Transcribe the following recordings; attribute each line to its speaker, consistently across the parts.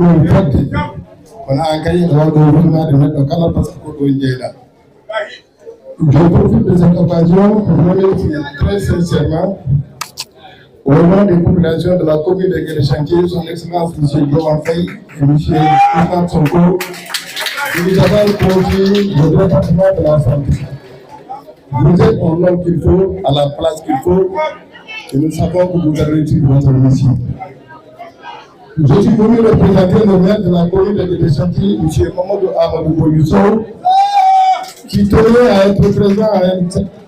Speaker 1: ɗum fodde kono an kadi ene wawde wurnade neɗɗo kala par ce que ko ɗo jeyɗa. Je profite de cette occasion pour remercier très sincèrement au nom des populations de la commune de Guédé-Chantier, son Excellence M. Diomaye Faye et M. Ousmane Sonko, qui nous avons confié le département de la santé. Vous êtes un homme qu'il faut, à la place qu'il faut, et nous savons que vous avez réussi votre mission. Je suis venu représenter le maire de la commune de Guédé-Chantier, M. Mamadou Amadou Boyusso, qui tenait à être présent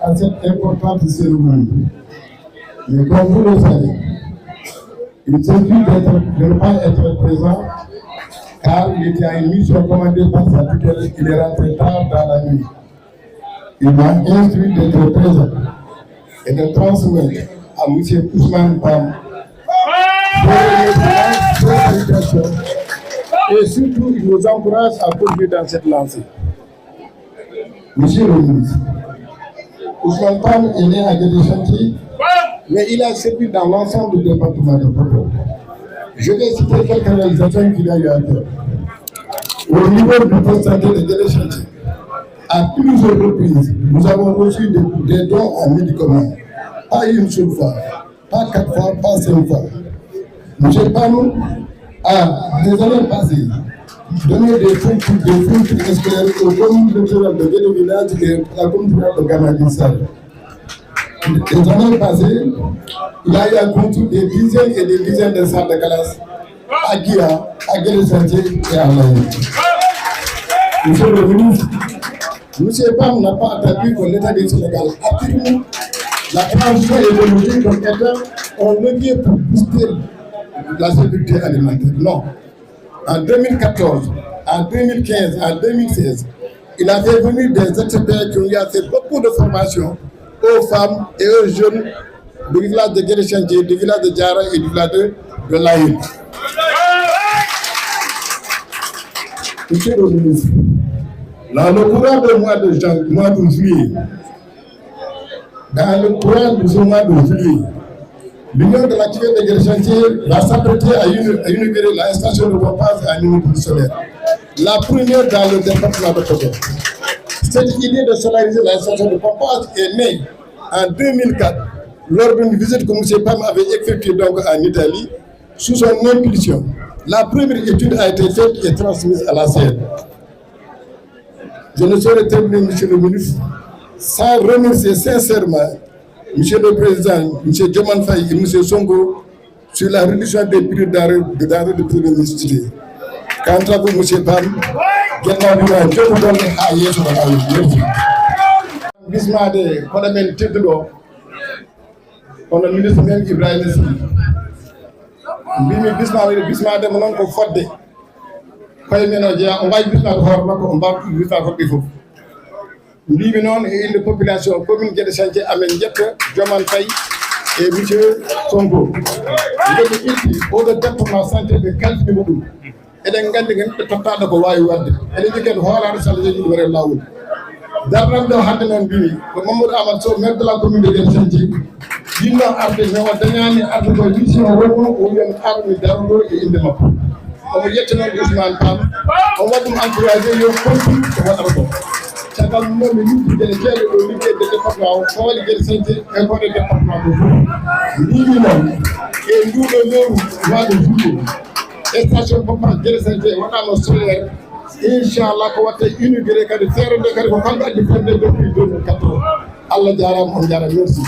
Speaker 1: à cette importante cérémonie. Mais comme vous le savez, il suffit de ne pas être présent car il était à une mission commandée par sa tutelle. Il est rentré tard dans la nuit. Il m'a instruit d'être présent et de transmettre à M. Ousmane Pam et surtout il nous encourage à poursuivre dans cette lancée. Monsieur le ministre, Ousmane Pam est né à Guédé-Chantier, mais il a servi dans l'ensemble du département de Podor. Je vais citer quelques réalisations qu'il a eu à faire. Au niveau du poste santé de Guédé-Chantier, à plusieurs reprises, nous avons reçu des dons en médicaments. Pas une seule fois, pas 4 fois, pas 5 fois. M. Pam a, des années passées, donné des fonds scolaires aux communes rurales de Guédé Village et à la commune rurale de Gamadissal. Les années passées, il a eu à construire des dizaines et des dizaines de salles de classe à Guia, à Guédé-Chantier et à Laïe. Monsieur le ministre, M. Pam n'a pas attendu que l'État du Sénégal affirme la transition écologique comme étant un levier pour booster la sécurité alimentaire. Non. En 2014, en 2015, en 2016, il a fait venir des experts qui ont fait beaucoup de formations aux femmes et aux jeunes du village de Guédé-Chantier, du village de Diara et du village de Laïne. Monsieur le ministre, dans le courant du mois de juillet, l'Union de l'activité de Guédé-Chantier va s'apprêter à inaugurer la station de pompage à niveau solaire, la première dans le département de Podor. Cette idée de solariser la station de pompage est née en 2004 lors d'une visite que M. Pam avait effectuée donc en Italie sous son impulsion. La première étude a été faite et transmise à la CN. Je ne saurais terminer, Monsieur le ministre, sans remercier sincèrement Monsieur le Président, M. Diomaye Faye et M. Sonko sur la réduction des prix de denrées de première nécessité. Quant à vous, M. Pam, je vous donne à Yesu. Merci. Bismade, on a mis le titre de on a ministre même Ibrahim Sy. Bismade, mon oncle Fodé. On va bismade on va bismade. Lui, non, et une population commune Guédé-Chantier amène Diomaye Faye et M. Sonko. Il est ici au département santé de Kalfimodou. Et les gens qui ont été de Kouaïouad. Et les gens qui ont été de Laoud. D'abord, nous avons dit que Mamadou Amadou, maire de la commune de Guédé-Chantier, il a appelé une mission où il y a une arme d'armes et une démarche. On va y aller Ousmane Pam. On va nous encourager le conflit de votre Chacun de nous de département, on va les santé et pour le département de Nous et nous le mois de juillet. Et station pour pas de santé, on a nos solaire. Inch'Allah, on va inaugurer de faire de carrière pour pas depuis 2014. Allah jaram, on jaram, merci.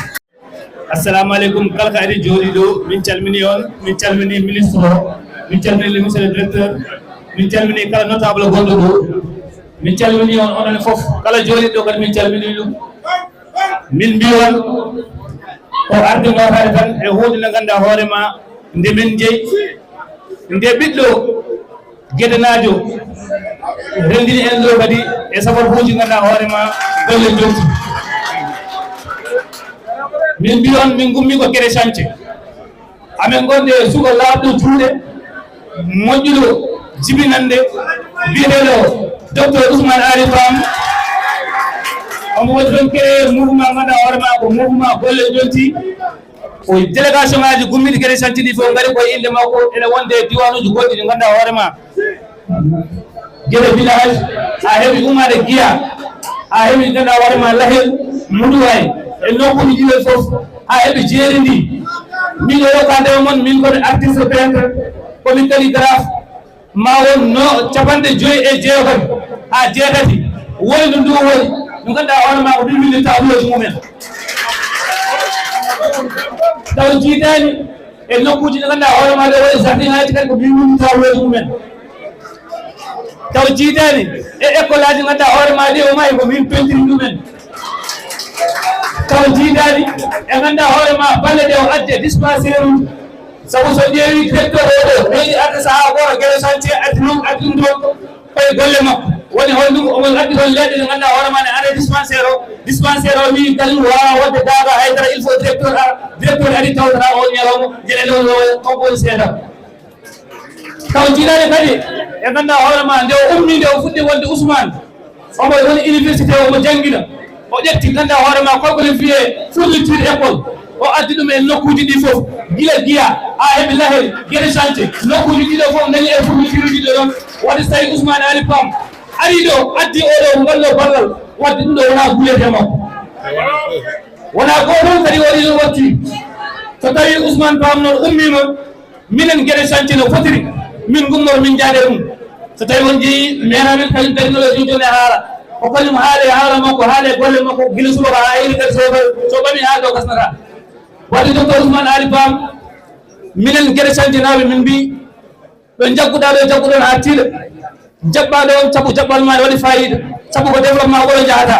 Speaker 2: Assalamu alaikum, Kalkari Jorido, Minchalminion, Minchalmini ministre, Minchalmini monsieur le directeur, Minchalmini kala notable Gondogo. Min calmini on onon fof kala joliɗo kadi min calmini ɗum min mbi on o arde gotade tan e hunde nde ganduɗa hoorema nde min jeeyi nde ɓiɗɗo gueɗanajo rendini en ɗo kadi e sababuji ganduɗa hoorema golle jokti min mbi on min gummi ko Guédé-Chantier amin gonde sugo laaɓɗo juuɗe moƴƴuɗo jibinande biyeteɗo Docteur Ousmane Ali Pam, on va donc mouvement Mada Orma, mouvement Golle Jonti, o délégation ngaji gummidi gueɗe santini fof ngari koye inde makko ene wonde diwanuji goɗɗi ɗi ganduɗa hoorema gueɗe village ha heeɓi ummade guiya ha heeɓi ganduɗa hoorema lahel muduway e nokkuji ɗiɗo fof ha heeɓi jeeri ndi min o yokandema moon min komi artiste peintre komin calligraphe ma won no 59 ha jeetati woyno ndu woni no ganduɗa hoorema ko ɗuminde tableauji mumen taw jiitani e nokkuji ɗi ganduɗa hoorema ɗe waɗi jardin ngaji kadi ko ɗuminde tableauji mumen taw jiitani e école aji ganduɗa hoorema ɗi o mayi ko min pentiri ɗumen taw jiitani e ganduɗa hoorema balle ɗe o adde dispensaire uji sabu so ƴeewi directeur oɗo meeɗi adde saaha goto gueɗe chantier addi ɗum ɗo koye golle makko woni holɗum omon addi toon leɗɗe ɗe ganduɗa hoorema ne ara dispensaire o wi kañum wawa wadde daaga haydara il faut directeur adi tawtata on ñalawma jeɗe ɗo on woni seeɗa taw jiiɗani kadi e ganduɗa hoorema nde o ummi nde o fuɗɗi wonde Ousmane omo woni université omo jangguina o ƴetti ganduɗa hoorema kolkole wiye fourniture école o addi ɗum e nokkuji ɗi fof guila guiya ha heeɓi lahel gueɗe chantier nokkuji ɗiɗo fof dañi e fourniture uji ɗo ɗon waɗi so tawi Ousmane Ali Pam ari ɗo addi oɗo ngallo ballal wadde ɗum ɗo wona gulete makko wona goto kadi waɗi ɗum watti so tawi Ousmane Pam noon ummima minen gueɗe chantier no fotiri min gummoro min jaade ɗum so tawi on jeeyi maire men kañum technologie joni haala ko kañum haala makko haale golle makko guila subaka ha iri kadi so ɓami haalde o gasnata wadde docteur Ousmane Ali Pam minen gueɗe chantier naɓe min mbi ɗo jagguɗa ɗo jagguɗon ha tiiɗa jaɓɓaɗo on sabu jaɓɓal ma waɗi fayida sabu ko développement oɗo jahata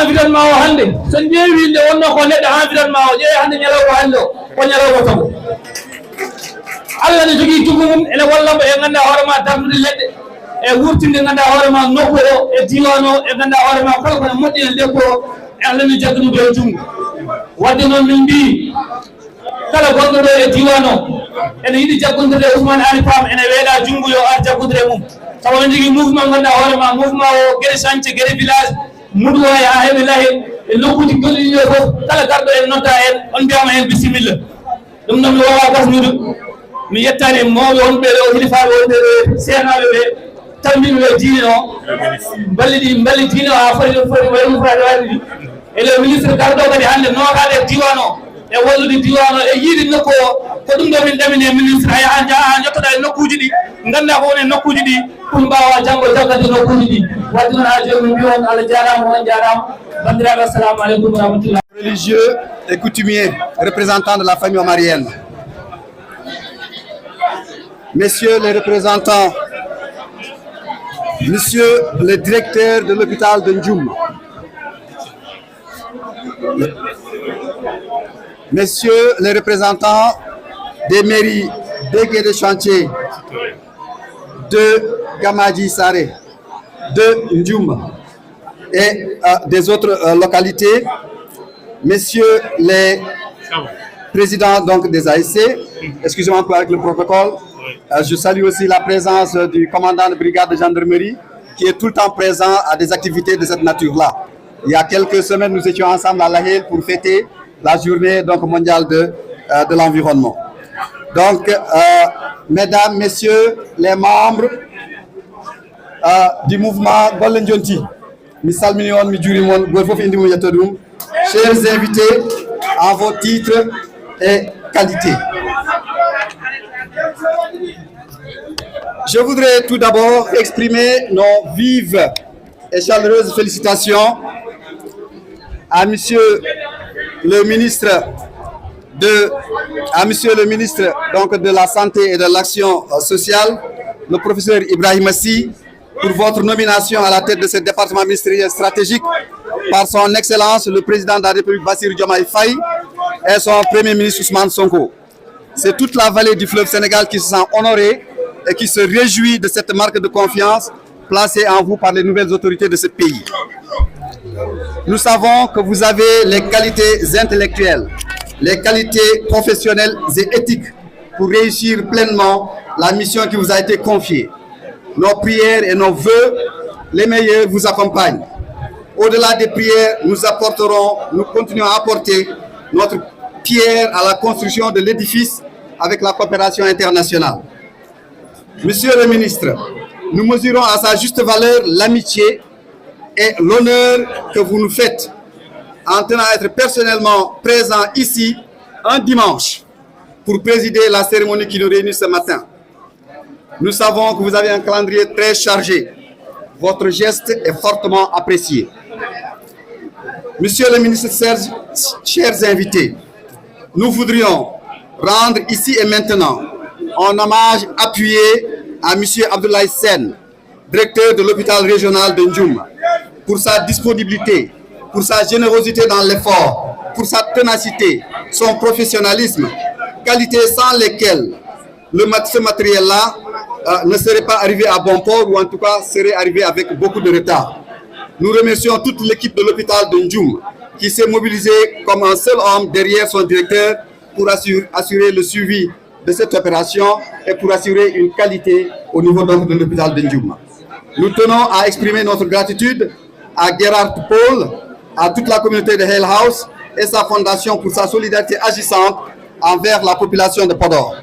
Speaker 2: environnement o hande so ƴeewi nde wonno ko neɗɗo environnement o ƴeewi hande ñalawko hande o ko ñalawko tago Allah ne jogui junggo mum ene wallamo e ganduɗa hoorema darnude leɗɗe e wurtinde ganduɗa hoorema nokku o e diwan o e ganduɗa hoorema kala kone moƴƴi e lekku o e Allah ne jagganude e junggo wadde noon min mbi kala gonɗo ɗo e diwan o ene yiiɗi jaggodirde Ousmane Ali Pam ene weeɗa junggo yo ar jaggodire mum sabu on jogui mouvement ganduɗa hoorema mouvement o gueɗe chantier gueɗe village muɗum way ha heeɓe lahel e nokkuji golliɗiɗo fof kala garɗo en notta en on mbiyama hen bisimilla ɗum noon mi wawa gasnude mi yettani mawɓe wonɓe ɗo hilifaɓe wonɓe ɗo senaɓe ɓe tambiɓe diine o balli diine o ha foti waylufade waɗi ɗi e le ministre garɗo kadi hande nokade diwan o e wallude diwan o e yiide nokku o ko ɗum ɗo min ɗamine ministre a yaha jaa jottoɗa e nokkuji ɗi ganda ko woni e nokkuji ɗi pour mbawa janggo jaggade nokkuji ɗi wadde noon ha joni min mbi on Allah jarama on jarama bandiraɓe assalamu aleykum wa rahmatullah.
Speaker 3: Religieux et coutumiers, représentants de la famille omarienne, messieurs les représentants, monsieur le directeur de l'hôpital de Ndioum, messieurs les représentants des mairies de Guédé Chantier, de Gamadji Saré, de Ndioum et des autres localités, messieurs les présidents donc des ASC, excusez-moi pour avec le protocole, je salue aussi la présence du commandant de brigade de gendarmerie qui est tout le temps présent à des activités de cette nature-là. Il y a quelques semaines, nous étions ensemble à La Haye pour fêter la journée donc, mondiale de l'environnement. Donc, mesdames, messieurs, les membres du mouvement Gollen Jonti, chers invités en vos titres et qualités. Je voudrais tout d'abord exprimer nos vives et chaleureuses félicitations à Monsieur le ministre donc de la Santé et de l'Action sociale, le professeur Ibrahim Sy, pour votre nomination à la tête de ce département ministériel stratégique par son Excellence le président de la République Bassirou Diomaye Faye et son Premier ministre Ousmane Sonko. C'est toute la vallée du fleuve Sénégal qui se sent honorée et qui se réjouit de cette marque de confiance placée en vous par les nouvelles autorités de ce pays. Nous savons que vous avez les qualités intellectuelles, les qualités professionnelles et éthiques pour réussir pleinement la mission qui vous a été confiée. Nos prières et nos vœux, les meilleurs, vous accompagnent. Au-delà des prières, nous continuons à apporter notre pierre à la construction de l'édifice avec la coopération internationale. Monsieur le ministre, nous mesurons à sa juste valeur l'amitié et l'honneur que vous nous faites en tenant à être personnellement présent ici un dimanche pour présider la cérémonie qui nous réunit ce matin. Nous savons que vous avez un calendrier très chargé. Votre geste est fortement apprécié. Monsieur le ministre, chers invités, nous voudrions rendre ici et maintenant un hommage appuyé à M. Abdoulaye Sen, directeur de l'hôpital régional de Ndioum, pour sa disponibilité, pour sa générosité dans l'effort, pour sa ténacité, son professionnalisme, qualités sans lesquelles ce matériel-là ne serait pas arrivé à bon port ou en tout cas serait arrivé avec beaucoup de retard. Nous remercions toute l'équipe de l'hôpital de Ndioum qui s'est mobilisée comme un seul homme derrière son directeur pour assurer le suivi de cette opération et pour assurer une qualité au niveau de l'hôpital de Ndioum. Nous tenons à exprimer notre gratitude à Gerard Paul, à toute la communauté de Hale House et sa fondation pour sa solidarité agissante envers la population de Podor.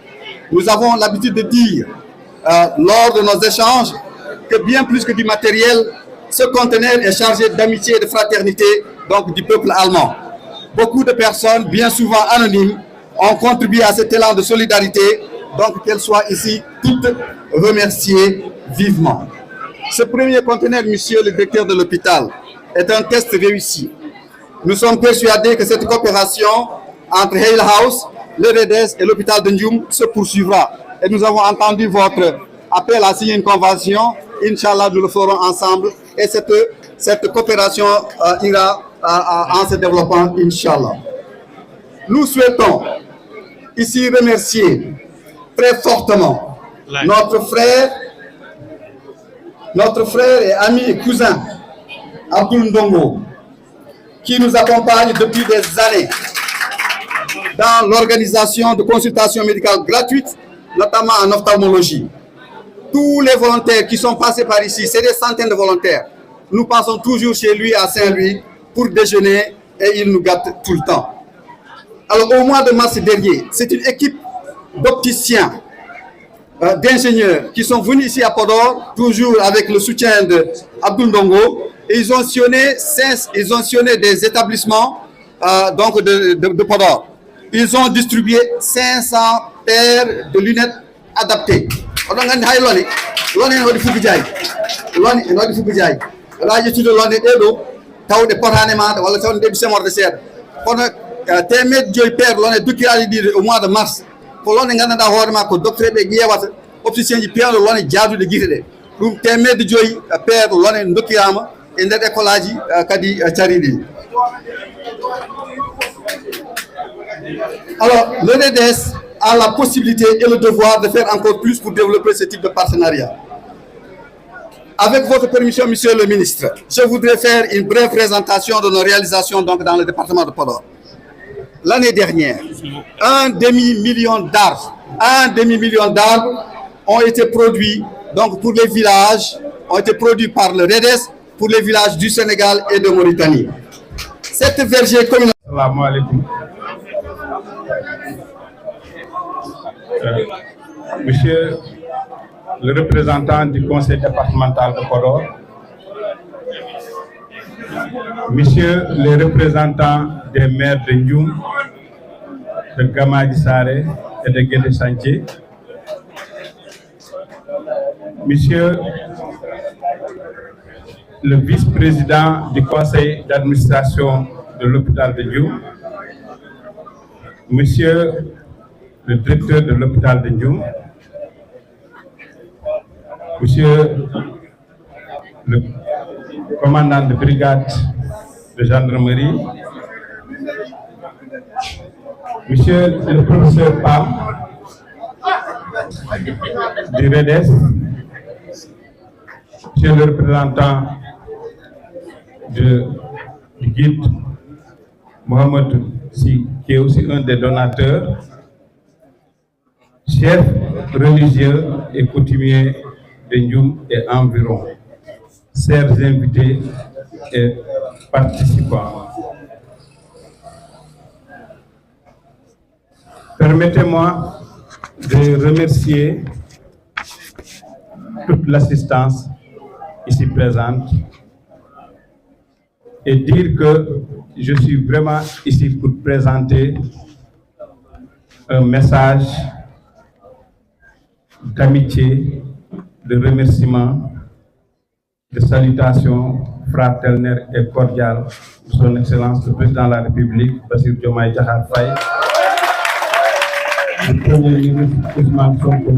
Speaker 3: Nous avons l'habitude de dire lors de nos échanges que bien plus que du matériel, ce conteneur est chargé d'amitié et de fraternité donc du peuple allemand. Beaucoup de personnes, bien souvent anonymes, ont contribué à cet élan de solidarité, donc qu'elles soient ici toutes remerciées vivement. Ce premier conteneur, monsieur le directeur de l'hôpital, est un test réussi. Nous sommes persuadés que cette coopération entre Hale House, le REDES et l'hôpital de Ndioum se poursuivra. Et nous avons entendu votre appel à signer une convention. Inch'Allah, nous le ferons ensemble. Et cette coopération ira en se développant, Inch'Allah. Nous souhaitons ici remercier très fortement notre frère et ami et cousin, Abdoul Ndongo, qui nous accompagne depuis des années dans l'organisation de consultations médicales gratuites, notamment en ophtalmologie. Tous les volontaires qui sont passés par ici, c'est des centaines de volontaires. Nous passons toujours chez lui à Saint-Louis pour déjeuner et il nous gâte tout le temps. Alors au mois de mars dernier, c'est une équipe d'opticiens, d'ingénieurs qui sont venus ici à Podor, toujours avec le soutien d'Abdoul Ndongo, et ils ont sillonné des établissements donc de Podor. Ils ont distribué 500 paires de lunettes adaptées. Au mois de mars, pour l'on a horma ko docteur be ƴewata opticien ji pewno lone jaadude guite ɗe ɗum temedde joyi paire lone dokkirama e nder école aji kadi cariɗi. Alors le REDES a la possibilité et le devoir de faire encore plus pour développer ce type de partenariat. Avec votre permission, monsieur le ministre, je voudrais faire une brève présentation de nos réalisations donc dans le département de Podor. L'année dernière, un demi-million d'arbres ont été produits donc pour les villages, ont été produits par le REDES pour les villages du Sénégal et de Mauritanie. Cette verger communautaire.
Speaker 4: Assalamu alaikum. Monsieur le représentant du conseil départemental de Podor, Monsieur les représentants des maires de Ndioum, de Gamadji Saré et de Guédé Chantier, Monsieur le vice-président du conseil d'administration de l'hôpital de Ndioum, Monsieur le directeur de l'hôpital de Ndioum, Monsieur le commandant de brigade de gendarmerie, Monsieur le professeur Pam du REDES, Monsieur le représentant du guide Mohamed Si, qui est aussi un des donateurs, chefs religieux et coutumiers de Ndioum et environ, chers invités et participants. Permettez-moi de remercier toute l'assistance ici présente et dire que je suis vraiment ici pour présenter un message d'amitié, de remerciement, de salutations fraternelles et cordiales de son Excellence le Président de la République, Bassirou Diomaye Diakhar Faye, du Premier ministre Ousmane Sonko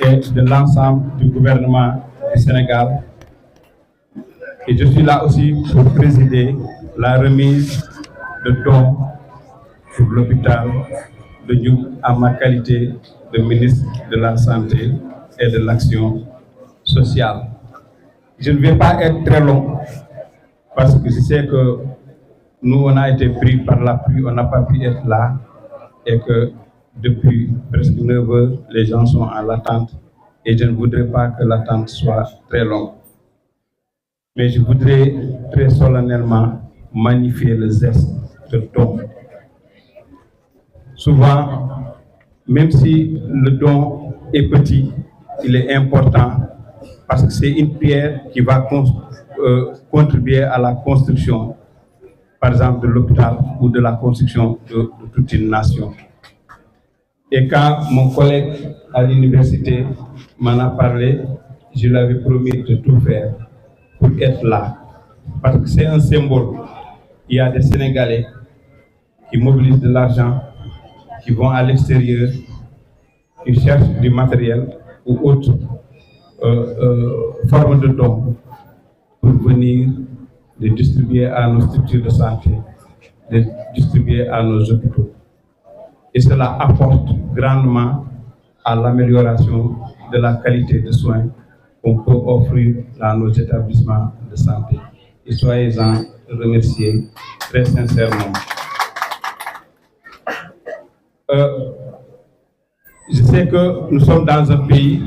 Speaker 4: et de l'ensemble du gouvernement du Sénégal. Et je suis là aussi pour présider la remise de dons pour l'hôpital de Ndioum à ma qualité de ministre de la Santé et de l'Action sociale. Je ne vais pas être très long parce que je sais que nous, on a été pris par la pluie, on n'a pas pu être là et que depuis presque 9 heures, les gens sont en attente et je ne voudrais pas que l'attente soit très longue. Mais je voudrais très solennellement magnifier le geste de don. Souvent, même si le don est petit, il est important parce que c'est une pierre qui va contribuer à la construction, par exemple, de l'hôpital ou de la construction de toute une nation. Et quand mon collègue à l'université m'en a parlé, je lui avais promis de tout faire pour être là. Parce que c'est un symbole. Il y a des Sénégalais qui mobilisent de l'argent, qui vont à l'extérieur, qui cherchent du matériel ou autre forme de dons pour venir les distribuer à nos structures de santé, les distribuer à nos hôpitaux. Et cela apporte grandement à l'amélioration de la qualité de soins qu'on peut offrir dans nos établissements de santé. Et soyez-en remerciés très sincèrement. Je sais que nous sommes dans un pays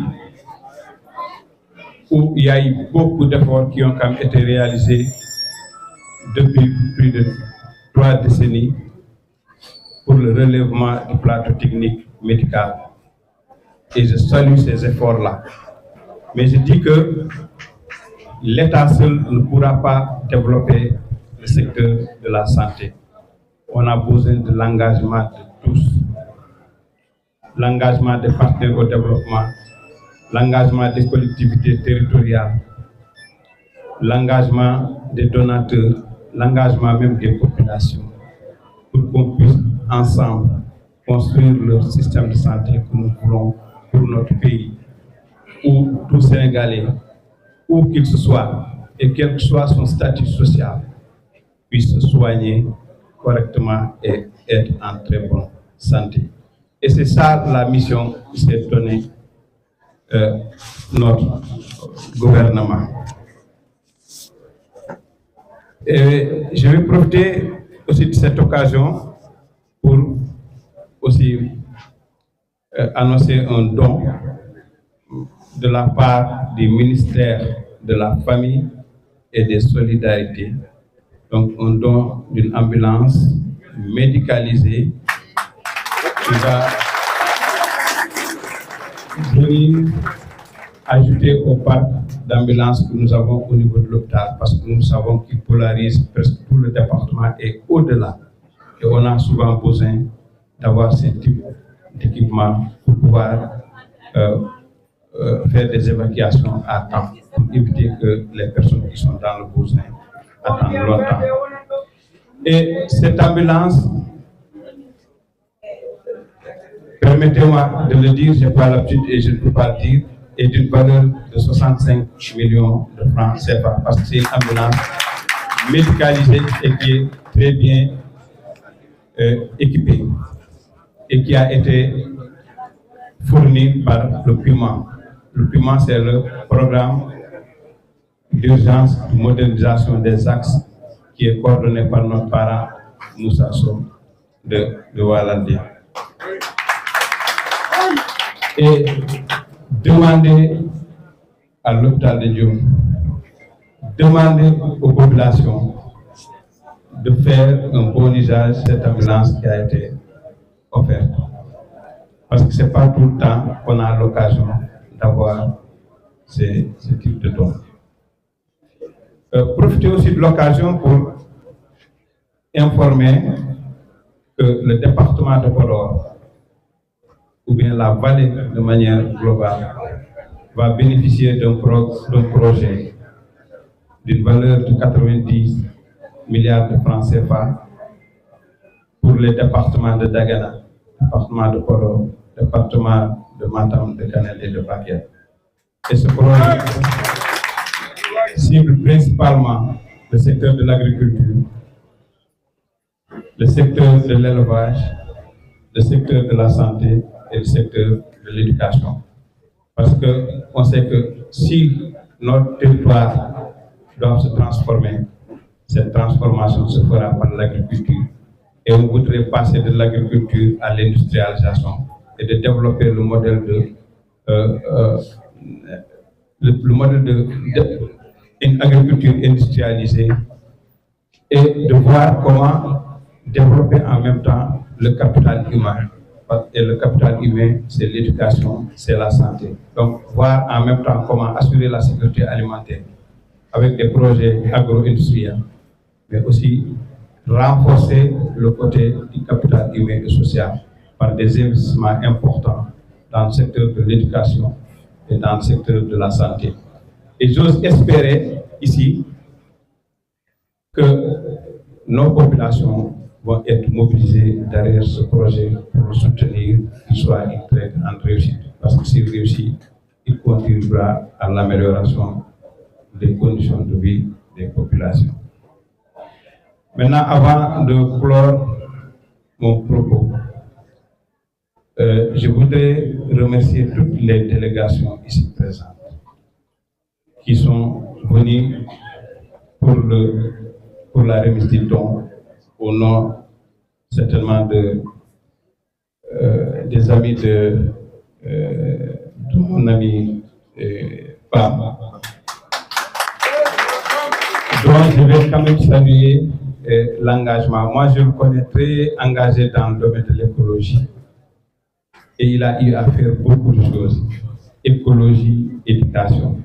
Speaker 4: où il y a eu beaucoup d'efforts qui ont quand même été réalisés depuis plus de 3 décennies pour le relèvement du plateau technique médical. Et je salue ces efforts-là. Mais je dis que l'État seul ne pourra pas développer le secteur de la santé. On a besoin de l'engagement de tous. L'engagement des partenaires au développement, l'engagement des collectivités territoriales, l'engagement des donateurs, l'engagement même des populations, pour qu'on puisse ensemble construire le système de santé que nous voulons pour notre pays, où tout Sénégalais, où qu'il se soit, et quel que soit son statut social, puisse se soigner correctement et être en très bonne santé. Et c'est ça la mission que s'est donnée notre gouvernement. Et je vais profiter aussi de cette occasion pour aussi annoncer un don de la part du ministère de la Famille et des Solidarités. Donc un don d'une ambulance médicalisée qui va venir ajouter au parc d'ambulances que nous avons au niveau de l'hôpital, parce que nous savons qu'il polarise presque tout le département et au-delà. Et on a souvent besoin d'avoir ce type d'équipement pour pouvoir faire des évacuations à temps, pour éviter que les personnes qui sont dans le besoin attendent longtemps. Et cette ambulance, permettez-moi de le dire, je n'ai pas l'habitude et je ne peux pas le dire, est d'une valeur de 65 millions de francs CFA, parce que c'est une ambulance médicalisée et qui est très bien équipée et qui a été fournie par le PUMA. Le PUMA, c'est le programme d'urgence de modernisation des axes qui est coordonné par notre parent Moussa Sow de Walandia. Et demander à l'hôpital de Ndioum, demander aux populations de faire un bon usage de cette ambulance qui a été offertes. Parce que ce n'est pas tout le temps qu'on a l'occasion d'avoir ce type de dons. Profitez aussi de l'occasion pour informer que le département de Podor, ou bien la vallée de manière globale, va bénéficier d'un projet d'une valeur de 90 milliards de francs CFA pour les départements de Dagana, département de Podor, département de Matam, de Kanel et de Bakel. Et ce projet cible principalement le secteur de l'agriculture, le secteur de l'élevage, le secteur de la santé et le secteur de l'éducation. Parce qu'on sait que si notre territoire doit se transformer, cette transformation se fera par l'agriculture. Et on voudrait passer de l'agriculture à l'industrialisation et de développer le modèle d'une agriculture industrialisée et de voir comment développer en même temps le capital humain. Et le capital humain, c'est l'éducation, c'est la santé. Donc, voir en même temps comment assurer la sécurité alimentaire avec des projets agro-industriels, mais aussi renforcer le côté du capital humain et social par des investissements importants dans le secteur de l'éducation et dans le secteur de la santé. Et j'ose espérer ici que nos populations vont être mobilisées derrière ce projet pour le soutenir, qu'il soit une très grande réussite. Parce que s'il réussit, il contribuera à l'amélioration des conditions de vie des populations. Maintenant, avant de clore mon propos, je voudrais remercier toutes les délégations ici présentes qui sont venues pour la remise du don au nom certainement des amis de mon ami Pam, dont je vais quand même saluer l'engagement. Moi, je le connais très engagé dans le domaine de l'écologie. Et il a eu à faire beaucoup de choses. Écologie, éducation.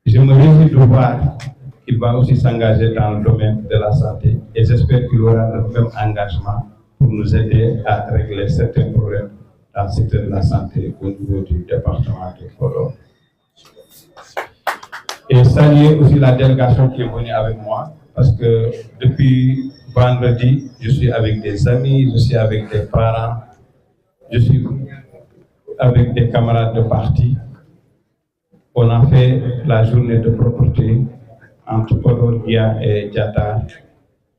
Speaker 4: Je me réjouis de voir qu'il va aussi s'engager dans le domaine de la santé. Et j'espère qu'il aura le même engagement pour nous aider à régler certains problèmes dans le secteur de la santé au niveau du département de Podor. Et saluer aussi la délégation qui est venue avec moi, parce que depuis vendredi, je suis avec des amis, je suis avec des parents, je suis avec des camarades de parti. On a fait la journée de propreté entre Podor, Guia et Diatta.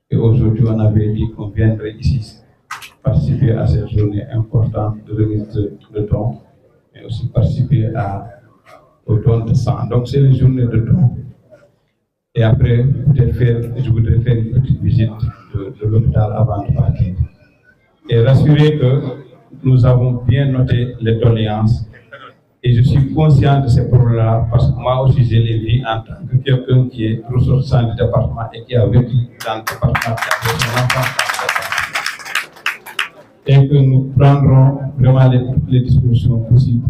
Speaker 4: Et aujourd'hui, on avait dit qu'on viendrait ici participer à cette journée importante de remise de dons, mais aussi participer au don de sang. Donc, c'est les journées de dons. Et après, je voudrais faire une petite visite de l'hôpital avant de partir. Et rassurer que nous avons bien noté les doléances. Et je suis conscient de ces problèmes-là parce que moi aussi, je les vis en tant que quelqu'un qui est ressortissant du département et qui a vécu dans le département et que nous prendrons vraiment les dispositions possibles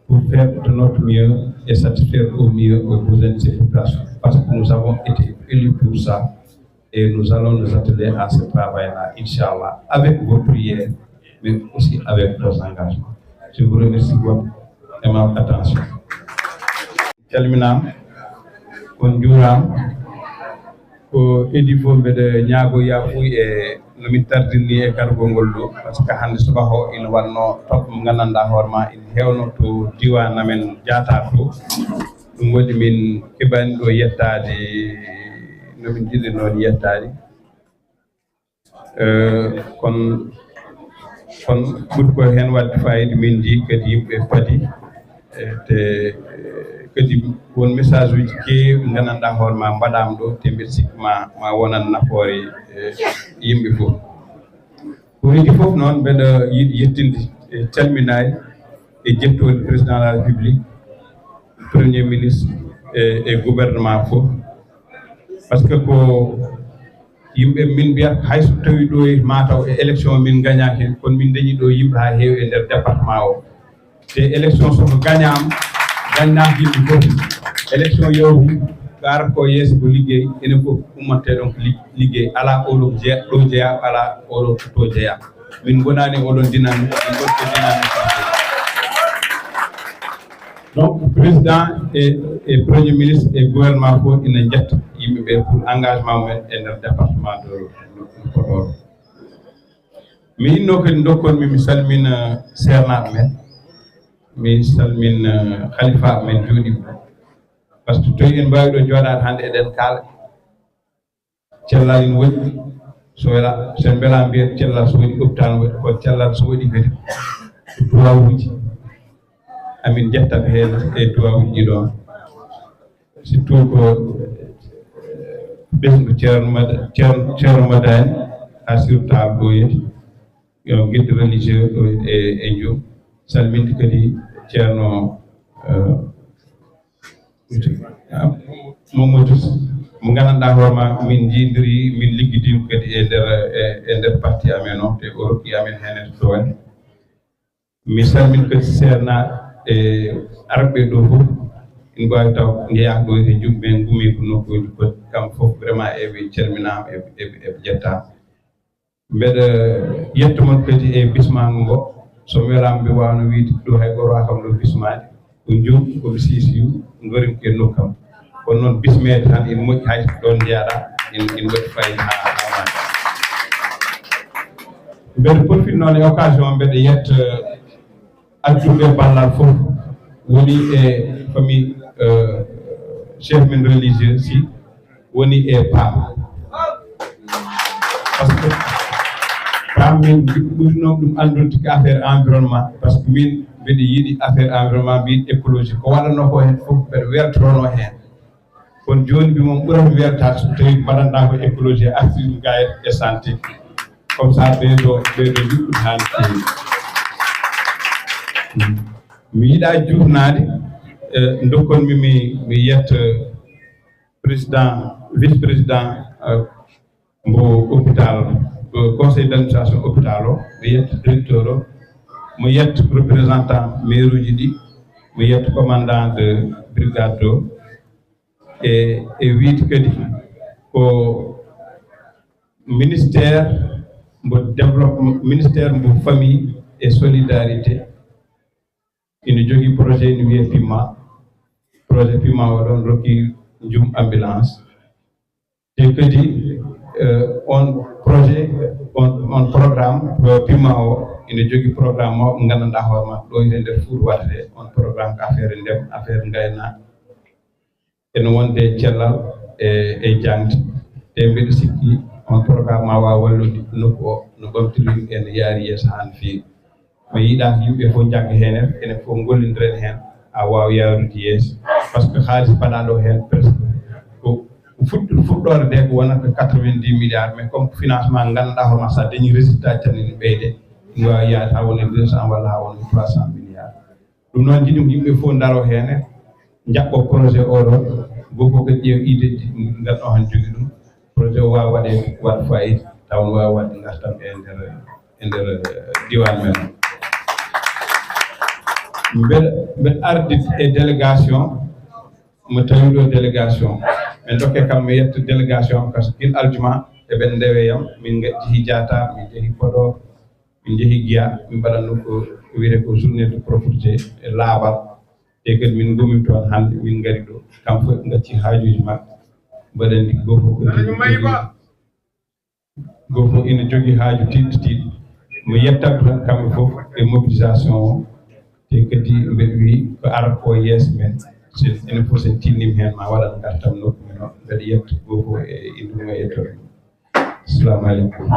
Speaker 4: pour faire de notre mieux et satisfaire au mieux aux besoins de ces populations. Parce que nous avons été élus pour ça et nous allons nous atteler à ce travail-là, Inch'Allah, avec vos prières, mais aussi avec vos engagements. Je vous remercie beaucoup de votre attention. Calminam, on juram, ko edifo de ñaago yafuy e no min tardini e kargol ɗo par ce que hande subaha o ina wanno topp mo gandanɗa hoorema ina hewno to diwan amen Diatta to ɗum waɗi min keɓani ɗo yettade nomin jiɗi noon yettade kono ɓuri ko hen wadde fayida min ji kadi yimɓe padi te kadi won message uji keewi gandanɗa hoorema mbaɗama ɗo te mbiɗa sikki ma wonan nafoore yimɓe fof ko heddi fof noon mbeɗa yiɗi yettinde calminayi e jettode président de la république premier ministre et gouvernement fof par ce que ko yimɓe min mbiyat hayso tawi ɗo e mataw e élection min gagnaki hen kono min dañi ɗo yimɓe ha heewi e nder département o te élection soko gagnama gagnaki yimɓe fof élection yawti ko arata ko yeeso ko liggey enen fof ummante ɗon ko liggey ala oɗo ɗo jeeya ala oɗo to jeeya min gonani oɗon dinami min gonte dinami donc président et premier ministre et gouvernement fof ina jetta yimɓeɓe pour engagement mumen e nder département de Podor mi yinno kadi dokkonmi mi salmina sernaɓe men mi salmina khalifa men jooɗiɓe par ce que toyi en mbawi ɗo jooɗade hannde eɗen kaala cellal ina woɗɗi so wela sen mbela mbiyen cellal so waɗi hôpital waɗi ko cellal so waɗi kadi duwawuji amin jettaɓe heen e duwawuji ɗiɗon surtout ko ɓesgu ceerno madani ha surtal ɗo yeti yo guide religieux ɗo e jom salminde kadi ceerno Mamadou mo gandanɗa hoorema min jidiri min ligguidima kadi e nder parti amen o te o rokki amen hen to toone mi salmini kadi sernaɓe e arɓe ɗo fof in mbawi taw jeeya ɗo e jumɓe men gumi ko nokkuji goɗɗi kamɓe fof vraiment eɓe calminama eɓe jettama mbeɗa yettomon kadi e bismago ngo so welama mbi wawno wiide ɗo hay goto wa kam ɗo bismade ko jom komi sisiyu dorimi ke nokkam kono noon bismede tan ina moƴƴi hay ɗon jeeyaɗa ina waɗi fayida ha mani mbeɗa profite noon e occasion mbeɗa yetta adduɓe ballal fof woni e famille chef men religieux si woni e PAM par ce que PAM min ɓurino ɗum andude ko affaire environnement par ce que min mbeɗa yiiɗi affaire environnement mbiɗi écologie ko waɗanno ko hen fof mbeɗa wertorono hen kono joni mbimon ɓurata wertade so tawi mbaɗanɗa ko écologie artiri ga e santé comme ça ɓeydo juɓɓude hande tewi mi yiiɗa jurnade dokkonmi mi yetta président vice président mbo hôpital conseil d' administration hôpital o mi yetta directeur o mo yetta représentant maire uji ɗi mo yetta commandant de brigade o e wiide kadi ko ministère mbo développement ministère mbo famille et solidarité ina jogui projet ina wiye PIMA projet PIMA o ɗon rokki jum ambulance te kadi on projet on programme PIMA o ina jogui programme o ɓe gandanɗa hoorema ɗo e nder Fouta waɗete on programme ko affaire ndem affaire gayna ene wonde cellal e jangde te mbeɗa sikki on programme ma wawa wallude nokku o no ɓamtiri ene yaari yeeso ha no feewi mi yiiɗa ko yimɓe fof jagga hen enen fof gollidiren hen ha wawa yaarude yeeso par ce que haalis mbaɗaɗo hen presque ko fuɗɗorde nde ko wonata 90 milliards mais comme financement gandanɗa hoorema sa dañi résultat tan ene ɓeyde ine wawi yaade ha wona 200 walla ha wona 300 milliards ɗum noon jiɗi ko yimɓe fof daro hen jaɓɓo projet oɗo gofo kadi ƴeew idejji ganduɗa han jogui ɗum projet o wawa waɗe waɗa fayida taw no wawi wadde gartamɓe e nder diwan men mbeɗa ardi e délégation mo tawi ɗo délégation min dokke kam mi yetta délégation par ce que guila aljuma eɓen ndeweyam min jeehi Diatar min jeehi Podor min jeehi Guiya min mbaɗatno ko wiyete ko journée de propreté e laaɓal e kadi min gommi toon hannde min ngari ɗo kam fof gacci haajuji maɓɓe mbaɗandi gofo ina jogui haaju tiɗɗo tiɗɗo mo yettaɓe tan kamɓe fof e mobilisation o te kadi mbeɗa wi ko arata ko yeeso men enen fof sen tinnima hen ma waɗat gartam nokku men o mbeɗa yetta gofo e inde mum e yettode assalamu aleykum